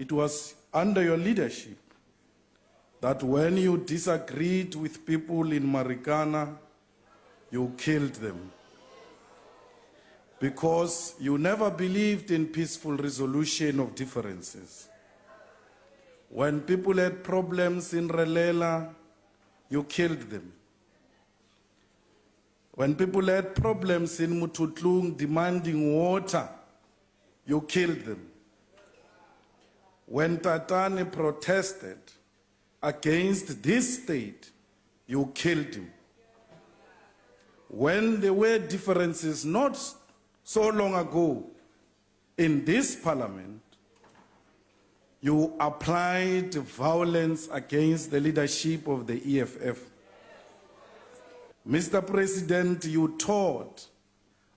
it was under your leadership that when you disagreed with people in Marikana, you killed them. Because you never believed in peaceful resolution of differences. When people had problems in Relela, you killed them. When people had problems in Mututlung demanding water, you killed them. When Tatane protested against this state, you killed him. When there were differences not so long ago in this parliament, you applied violence against the leadership of the EFF. Mr. President, you taught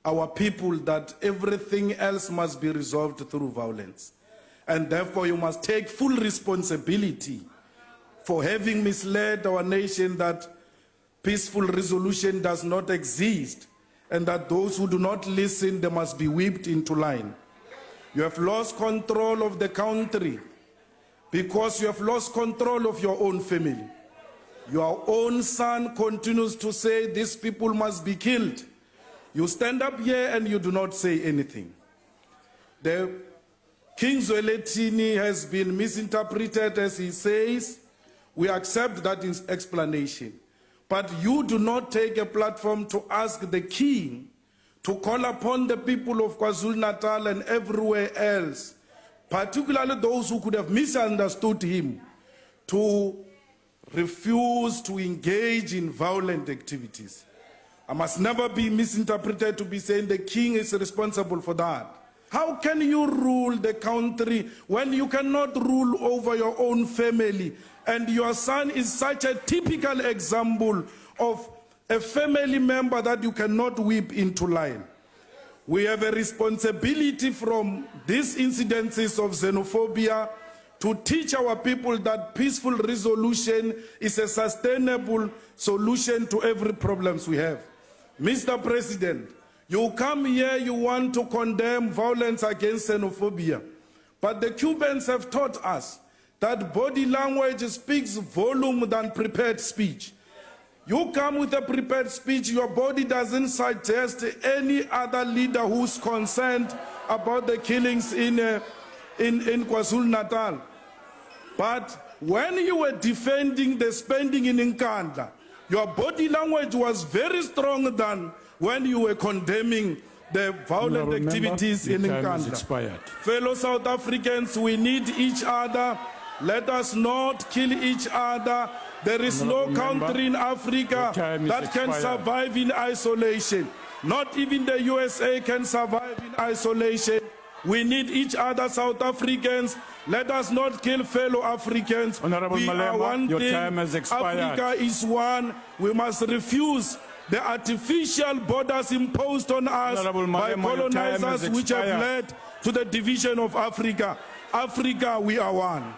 our people that everything else must be resolved through violence. And therefore you must take full responsibility for having misled our nation that peaceful resolution does not exist and that those who do not listen, they must be whipped into line. You have lost control of the country because you have lost control of your own family. Your own son continues to say these people must be killed. You stand up here and you do not say anything. The King Zweletini has been misinterpreted as he says. We accept that explanation. But you do not take a platform to ask the king to call upon the people of KwaZulu-Natal and everywhere else, particularly those who could have misunderstood him, to refuse to engage in violent activities. I must never be misinterpreted to be saying the king is responsible for that. How can you rule the country when you cannot rule over your own family? And your son is such a typical example of a family member that you cannot whip into line. We have a responsibility from these incidences of xenophobia to teach our people that peaceful resolution is a sustainable solution to every problem we have. Mr. President, you come here, you want to condemn violence against xenophobia, but the Cubans have taught us that body language speaks volume than prepared speech. You come with a prepared speech, your body doesn't suggest any other leader who's concerned about the killings in KwaZulu-Natal. But when you were defending the spending in Nkandla, your body language was very strong than when you were condemning the violent activities in Nkandla. Fellow South Africans, we need each other. Let us not kill each other. There is no country in Africa that can survive in isolation. Not even the USA can survive in isolation. We need each other, South Africans. Let us not kill fellow Africans. Honorable We are one your thing. time has expired. Africa is one. We must refuse the artificial borders imposed on us by colonizers which have led to the division of Africa. Africa, we are one.